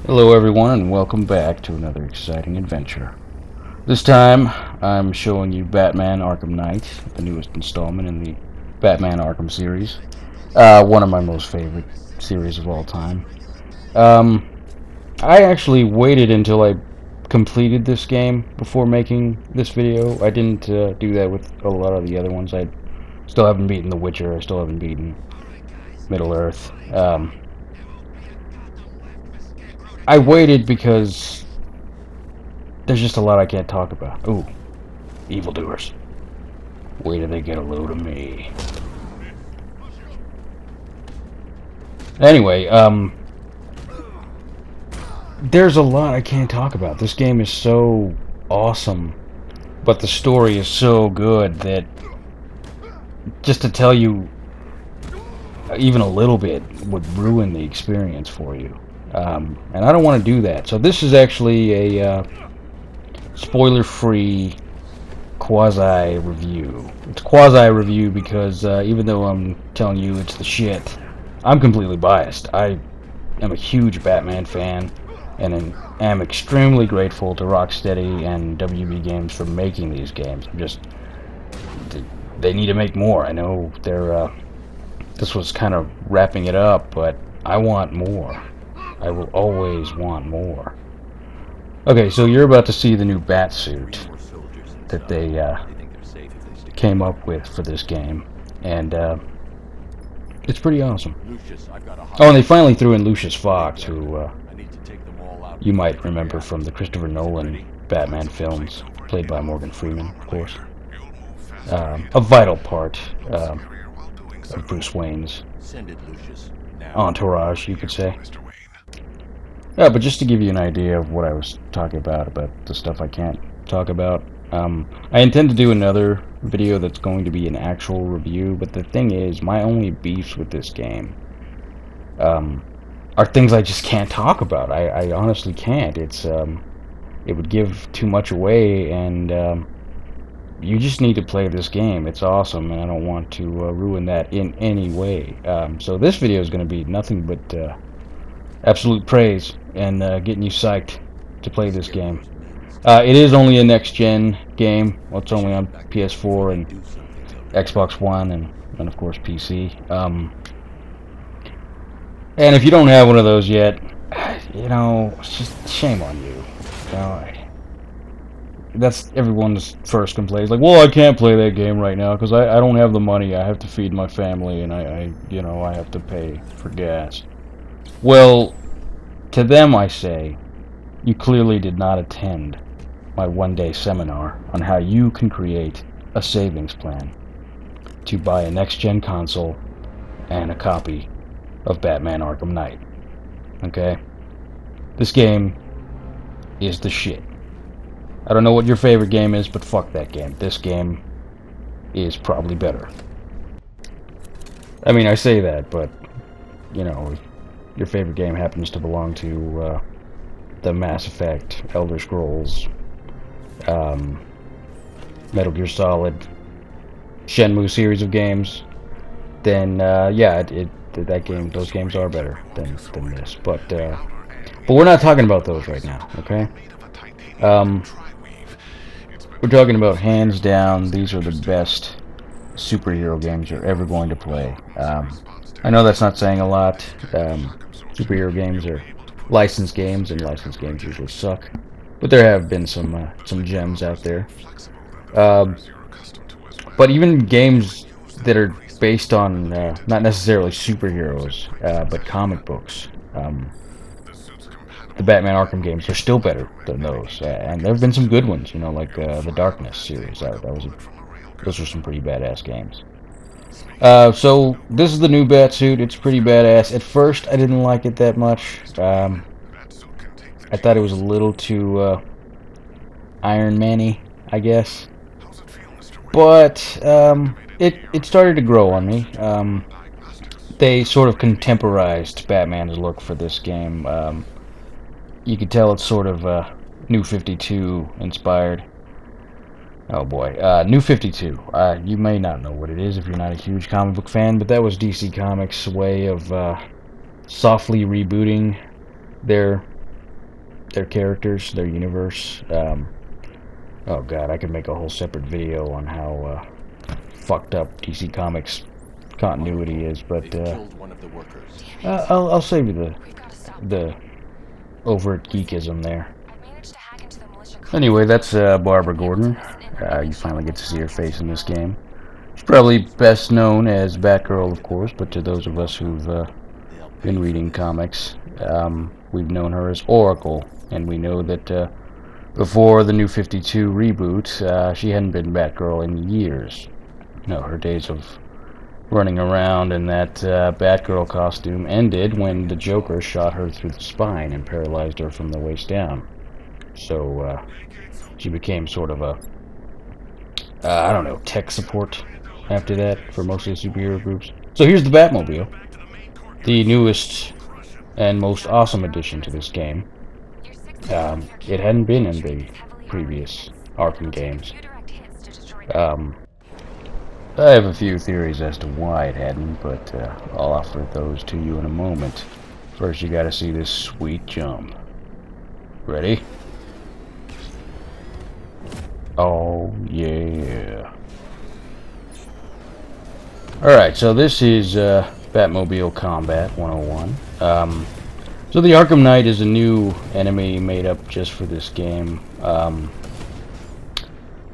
Hello everyone and welcome back to another exciting adventure. This time I'm showing you Batman Arkham Knight, the newest installment in the Batman Arkham series. One of my most favorite series of all time. I actually waited until I completed this game before making this video. I didn't do that with a lot of the other ones. I still haven't beaten The Witcher, I still haven't beaten Middle-earth. I waited because there's just a lot I can't talk about. Ooh, evildoers. Wait till they get a load of me. Anyway, there's a lot I can't talk about. This game is so awesome, but the story is so good that just to tell you even a little bit would ruin the experience for you. And I don't want to do that. So this is actually a spoiler-free quasi-review. It's quasi-review because even though I'm telling you it's the shit, I'm completely biased. I am a huge Batman fan and am extremely grateful to Rocksteady and WB Games for making these games. They need to make more. I know this was kind of wrapping it up, but I want more. I will always want more. Okay, so you're about to see the new Batsuit that they came up with for this game, and it's pretty awesome. Oh, and they finally threw in Lucius Fox, who you might remember from the Christopher Nolan Batman films, played by Morgan Freeman, of course. A vital part of Bruce Wayne's entourage, you could say. Yeah, but just to give you an idea of what I was talking about the stuff I can't talk about, I intend to do another video that's going to be an actual review, but the thing is, my only beefs with this game are things I just can't talk about. I honestly can't. It would give too much away, and you just need to play this game. It's awesome, and I don't want to ruin that in any way. So this video is going to be nothing but absolute praise and getting you psyched to play this game. It is only a next-gen game. Well, it's only on PS4 and Xbox One and of course PC. And if you don't have one of those yet, you know, it's just shame on you. You know, that's everyone's first complaint. It's like, well, I can't play that game right now because I don't have the money. I have to feed my family, and I have to pay for gas. Well, to them I say, you clearly did not attend my one-day seminar on how you can create a savings plan to buy a next-gen console and a copy of Batman Arkham Knight. Okay? This game is the shit. I don't know what your favorite game is, but fuck that game. This game is probably better. I mean, I say that, but, you know, if your favorite game happens to belong to the Mass Effect, Elder Scrolls, Metal Gear Solid, Shenmue series of games, then yeah, those games are better than this. But we're not talking about those right now, okay? We're talking about, hands down, these are the best superhero games you're ever going to play. I know that's not saying a lot. Superhero games are licensed games, and licensed games usually suck. But there have been some gems out there. But even games that are based on not necessarily superheroes, but comic books, the Batman Arkham games are still better than those. And there have been some good ones, you know, like the Darkness series. Those are some pretty badass games. So this is the new Batsuit. It's pretty badass. At first, I didn't like it that much. I thought it was a little too Iron Man-y, I guess. But it started to grow on me. They sort of contemporized Batman's look for this game. You could tell it's sort of New 52 inspired. Oh boy, New 52. You may not know what it is if you're not a huge comic book fan, but that was DC Comics' way of softly rebooting their their characters, their universe. Oh god, I could make a whole separate video on how fucked up DC Comics continuity is, but I'll save you the overt geekism there. Anyway, that's Barbara Gordon. You finally get to see her face in this game. She's probably best known as Batgirl, of course, but to those of us who've been reading comics, we've known her as Oracle, and we know that before the New 52 reboot, she hadn't been Batgirl in years. No, her days of running around in that Batgirl costume ended when the Joker shot her through the spine and paralyzed her from the waist down. So she became sort of a, I don't know, tech support after that for most of the superhero groups. So here's the Batmobile, the newest and most awesome addition to this game. It hadn't been in the previous Arkham games. I have a few theories as to why it hadn't, but I'll offer those to you in a moment. First, you gotta see this sweet jump. Ready? Oh, yeah. Alright, so this is Batmobile Combat 101. So the Arkham Knight is a new enemy made up just for this game. And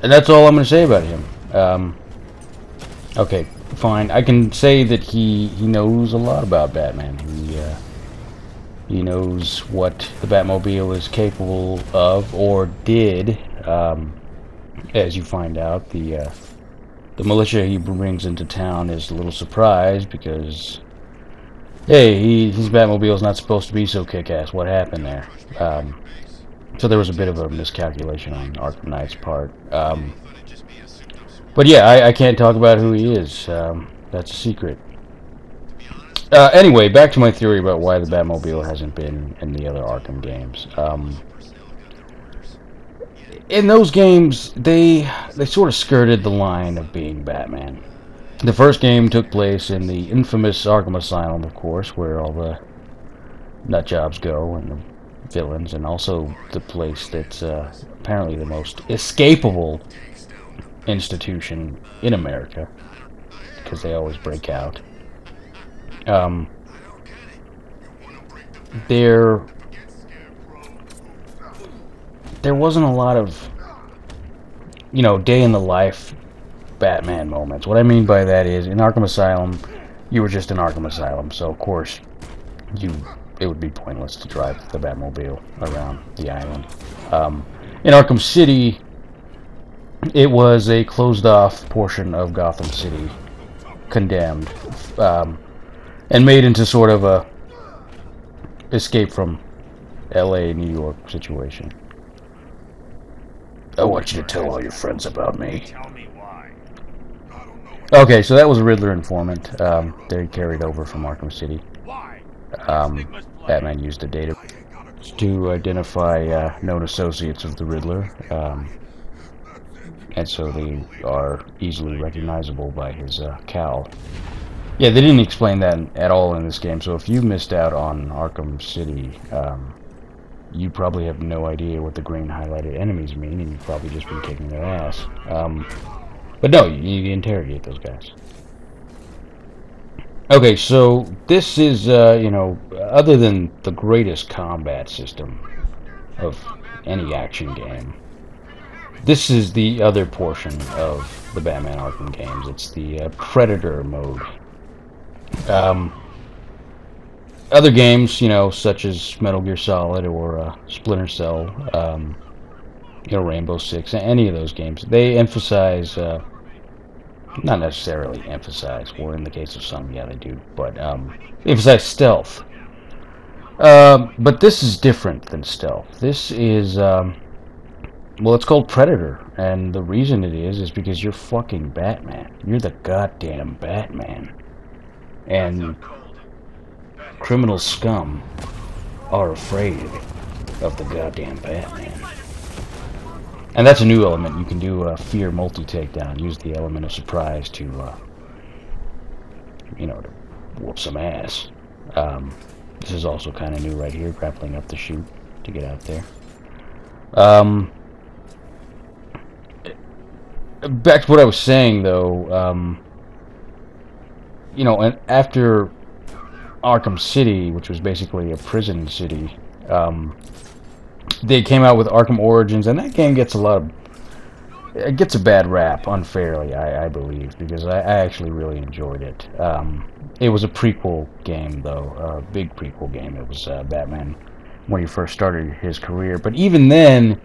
that's all I'm going to say about him. Okay, fine. I can say that he knows a lot about Batman. He knows what the Batmobile is capable of, or did. As you find out, the militia he brings into town is a little surprised because, hey, his Batmobile's not supposed to be so kick-ass. What happened there? So there was a bit of a miscalculation on Arkham Knight's part. But yeah, I can't talk about who he is. That's a secret. Anyway, back to my theory about why the Batmobile hasn't been in the other Arkham games. In those games, they sort of skirted the line of being Batman. The first game took place in the infamous Arkham Asylum, of course, where all the nutjobs go and the villains, and also the place that's apparently the most escapable institution in America, because they always break out. There wasn't a lot of, day in the life Batman moments. What I mean by that is, in Arkham Asylum, you were just in Arkham Asylum, so of course, it would be pointless to drive the Batmobile around the island. In Arkham City, it was a closed-off portion of Gotham City, condemned, and made into sort of a escape from LA, New York situation. I want you to tell all your friends about me. Okay, so that was a Riddler informant. They carried over from Arkham City. Batman used the data to identify known associates of the Riddler, and so they are easily recognizable by his cowl. Yeah, they didn't explain that at all in this game, so if you missed out on Arkham City, you probably have no idea what the green highlighted enemies mean, and you've probably just been kicking their ass. But no, you interrogate those guys. Okay, so this is, other than the greatest combat system of any action game, this is the other portion of the Batman Arkham games. It's the Predator mode. Other games, such as Metal Gear Solid or Splinter Cell, Rainbow Six, any of those games, they emphasize, not necessarily emphasize, or in the case of some, yeah, they do, but emphasize stealth. But this is different than stealth. This is, it's called Predator, and the reason it is because you're fucking Batman. You're the goddamn Batman. And criminal scum are afraid of the goddamn Batman. And that's a new element. You can do a fear multi-takedown. Use the element of surprise to, to whoop some ass. This is also kind of new right here, grappling up the chute. to get out there. Back to what I was saying, though. You know, and after Arkham City, which was basically a prison city, they came out with Arkham Origins, and that game gets it gets a bad rap, unfairly, I believe, because I actually really enjoyed it. It was a prequel game, though, a big prequel game. It was Batman when he first started his career, but even then,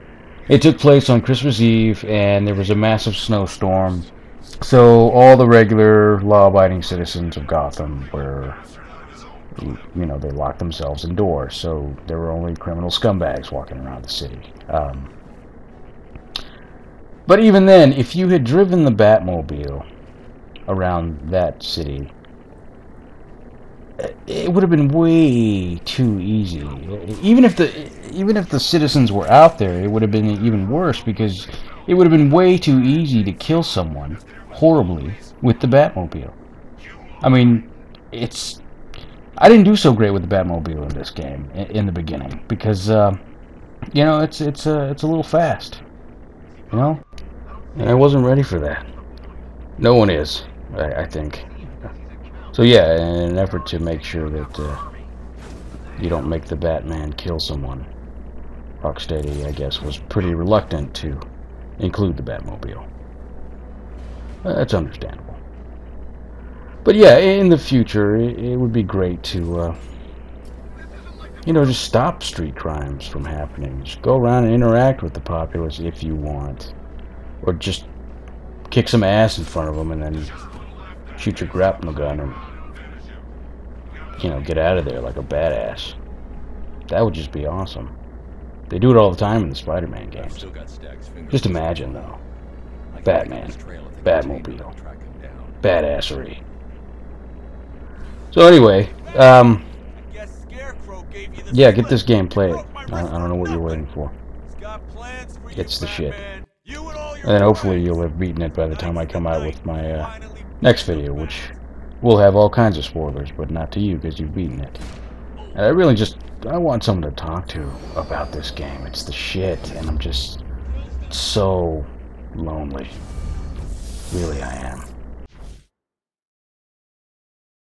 it took place on Christmas Eve, and there was a massive snowstorm, so all the regular law-abiding citizens of Gotham were, you know, they locked themselves indoors, so there were only criminal scumbags walking around the city. But even then, if you had driven the Batmobile around that city, it would have been way too easy. Even if the citizens were out there, it would have been even worse, because it would have been way too easy to kill someone horribly with the Batmobile. I mean, I didn't do so great with the Batmobile in this game in the beginning, because you know, it's a little fast, you know, and I wasn't ready for that. No one is, I think. So yeah, in an effort to make sure that you don't make the Batman kill someone, Rocksteady, I guess, was pretty reluctant to include the Batmobile. That's understandable. But yeah, in the future, it would be great to, you know, just stop street crimes from happening. Just go around and interact with the populace if you want. Or just kick some ass in front of them and then shoot your grapnel gun and, you know, get out of there like a badass. That would just be awesome. They do it all the time in the Spider-Man games. Just imagine, though. Batman, Batmobile, badassery. So anyway, yeah, get this game, play it. I don't know what you're waiting for. It's the shit. And then hopefully you'll have beaten it by the time I come out with my next video, which will have all kinds of spoilers, but not to you because you've beaten it. And I want someone to talk to about this game. It's the shit, and I'm just so lonely. Really, I am.